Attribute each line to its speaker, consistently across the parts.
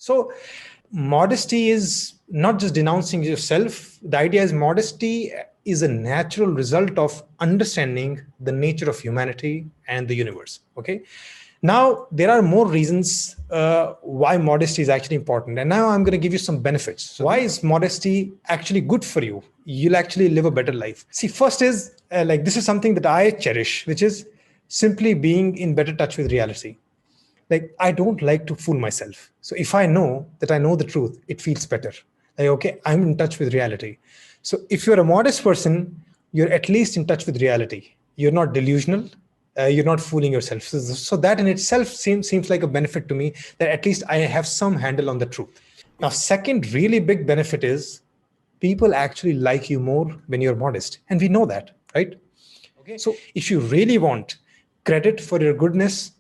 Speaker 1: So modesty is not just denouncing yourself. The idea is modesty is a natural result of understanding the nature of humanity and the universe. Okay. Now, there are more reasons why modesty is actually important. And now I'm going to give you some benefits. So why is modesty actually good for you? You'll actually live a better life. See, first is this is something that I cherish, which is simply being in better touch with reality. Like, I don't like to fool myself. So if I know that I know the truth, it feels better. Like, okay, I'm in touch with reality. So if you're a modest person, you're at least in touch with reality. You're not delusional. You're not fooling yourself. So that in itself seems like a benefit to me, that at least I have some handle on the truth. Now, second really big benefit is people actually like you more when you're modest. And we know that, right? Okay. So if you really want credit for your goodness,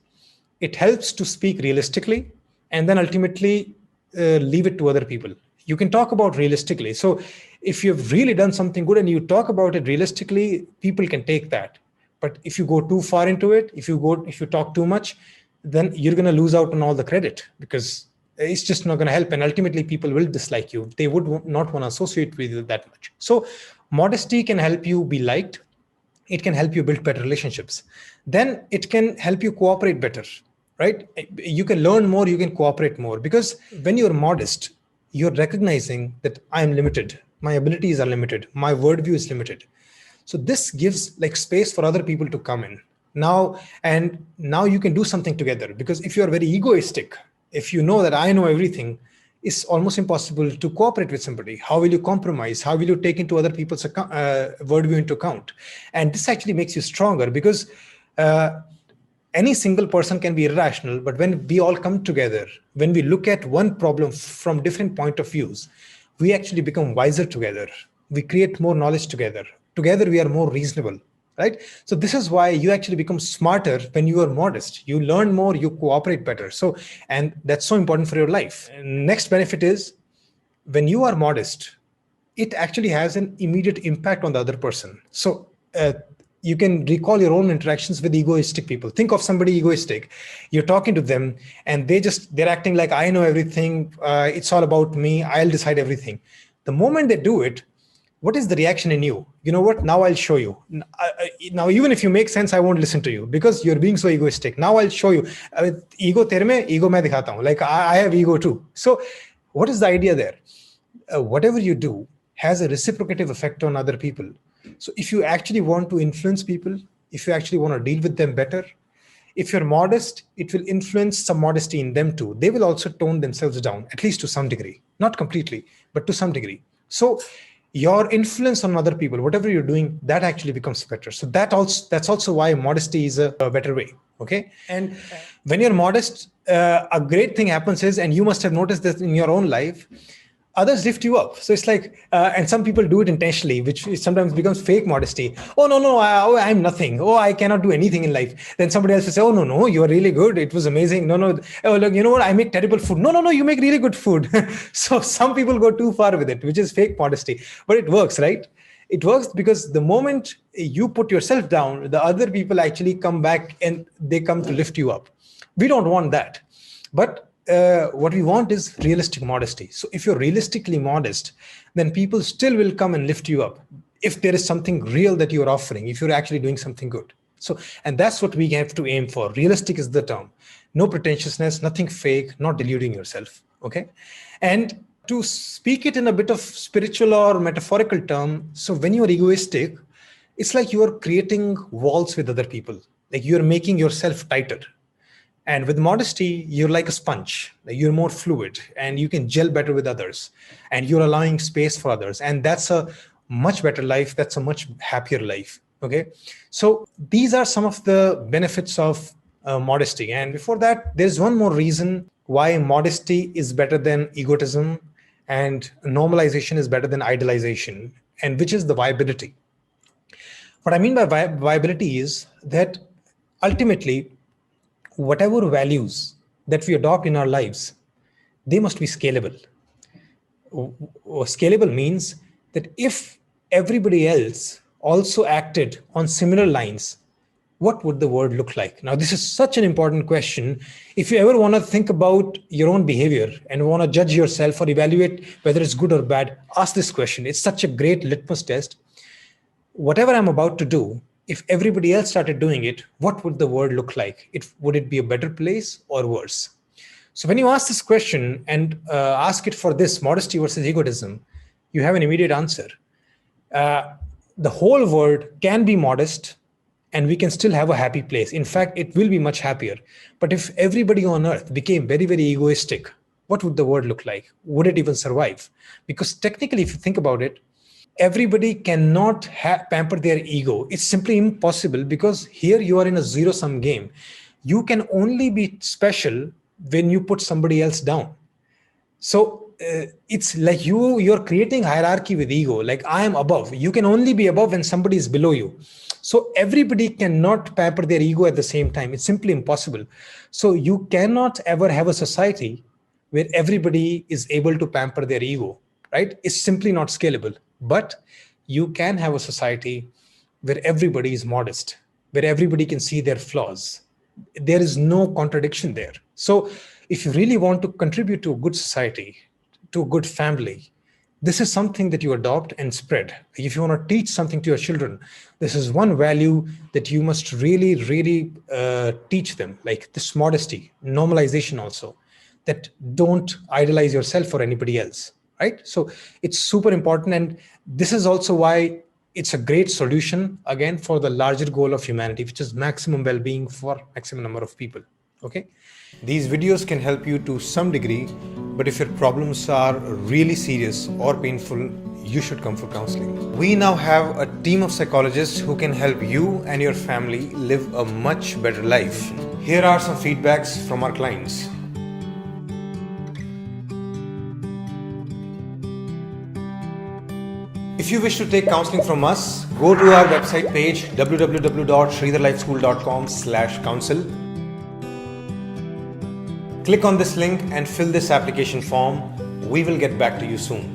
Speaker 1: it helps to speak realistically and then ultimately leave it to other people. You can talk about realistically. So if you've really done something good and you talk about it realistically, people can take that. But if you go too far into it, if you talk too much, then you're going to lose out on all the credit, because it's just not going to help. And ultimately people will dislike you. They would not want to associate with you that much. So modesty can help you be liked. It can help you build better relationships. Then it can help you cooperate better, right? You can learn more, you can cooperate more, because when you're modest, you're recognizing that I'm limited. My abilities are limited. My worldview is limited. So this gives like space for other people to come in now, and now you can do something together. Because if you're very egoistic, if you know that I know everything, it's almost impossible to cooperate with somebody. How will you compromise? How will you take into other people's worldview into account? And this actually makes you stronger, because any single person can be irrational, but when we all come together, when we look at one problem from different point of views, we actually become wiser together. We create more knowledge together. Together, we are more reasonable, right? So this is why you actually become smarter when you are modest. You learn more, you cooperate better. So, and that's so important for your life. And next benefit is, when you are modest, it actually has an immediate impact on the other person. So you can recall your own interactions with egoistic people. Think of somebody egoistic. You're talking to them and they're acting like, I know everything. It's all about me. I'll decide everything. The moment they do it, what is the reaction in you? You know what? Now I'll show you. Now, even if you make sense, I won't listen to you because you're being so egoistic. Now I'll show you. Ego tere mein, ego main dikhata hu. Like I have ego too. So what is the idea there? Whatever you do has a reciprocative effect on other people. So if you actually want to influence people, if you actually want to deal with them better, if you're modest, it will influence some modesty in them too. They will also tone themselves down, at least to some degree, not completely, but to some degree. So your influence on other people, whatever you're doing, that actually becomes better. So that's also why modesty is a better way. Okay. And when you're modest, a great thing happens is, and you must have noticed this in your own life, others lift you up. So it's like, and some people do it intentionally, which sometimes becomes fake modesty. Oh, no, I'm nothing. Oh, I cannot do anything in life. Then somebody else will say, oh, no, you are really good. It was amazing. No. Oh, look, you know what? I make terrible food. No, you make really good food. So some people go too far with it, which is fake modesty. But it works, right? It works because the moment you put yourself down, the other people actually come back and they come to lift you up. We don't want that. But what we want is realistic modesty. So if you're realistically modest, then people still will come and lift you up if there is something real that you're offering, if you're actually doing something good. So, and that's what we have to aim for. Realistic is the term. No pretentiousness, nothing fake, not deluding yourself. Okay. And to speak it in a bit of spiritual or metaphorical term, so when you're egoistic, it's like you're creating walls with other people. Like you're making yourself tighter. And with modesty, you're like a sponge. You're more fluid and you can gel better with others and you're allowing space for others. And that's a much better life. That's a much happier life. Okay. So these are some of the benefits of modesty. And before that, there's one more reason why modesty is better than egotism and normalization is better than idealization, and which is the viability. What I mean by viability is that ultimately, whatever values that we adopt in our lives, they must be scalable. Scalable means that if everybody else also acted on similar lines, what would the world look like? Now, this is such an important question. If you ever want to think about your own behavior and want to judge yourself or evaluate whether it's good or bad, ask this question. It's such a great litmus test. Whatever I'm about to do, if everybody else started doing it, what would the world look like? Would it be a better place or worse? So when you ask this question and ask it for this modesty versus egotism, you have an immediate answer. The whole world can be modest and we can still have a happy place. In fact, it will be much happier. But if everybody on earth became very, very egoistic, what would the world look like? Would it even survive? Because technically, if you think about it, everybody cannot pamper their ego. It's simply impossible because here you are in a zero-sum game. You can only be special when you put somebody else down. So it's like you're creating hierarchy with ego. Like I am above. You can only be above when somebody is below you. So everybody cannot pamper their ego at the same time. It's simply impossible. So you cannot ever have a society where everybody is able to pamper their ego, right? It's simply not scalable. But you can have a society where everybody is modest, where everybody can see their flaws. There is no contradiction there. So if you really want to contribute to a good society, to a good family, this is something that you adopt and spread. If you want to teach something to your children, this is one value that you must really, really teach them, like this modesty, normalization also, that don't idolize yourself or anybody else, right? So it's super important. And this is also why it's a great solution, again, for the larger goal of humanity, which is maximum well-being for maximum number of people, okay? These videos can help you to some degree, but if your problems are really serious or painful, you should come for counseling. We now have a team of psychologists who can help you and your family live a much better life. Here are some feedbacks from our clients. If you wish to take counseling from us, go to our website page www.shridharlifeschool.com/counsel. Click on this link and fill this application form. We will get back to you soon.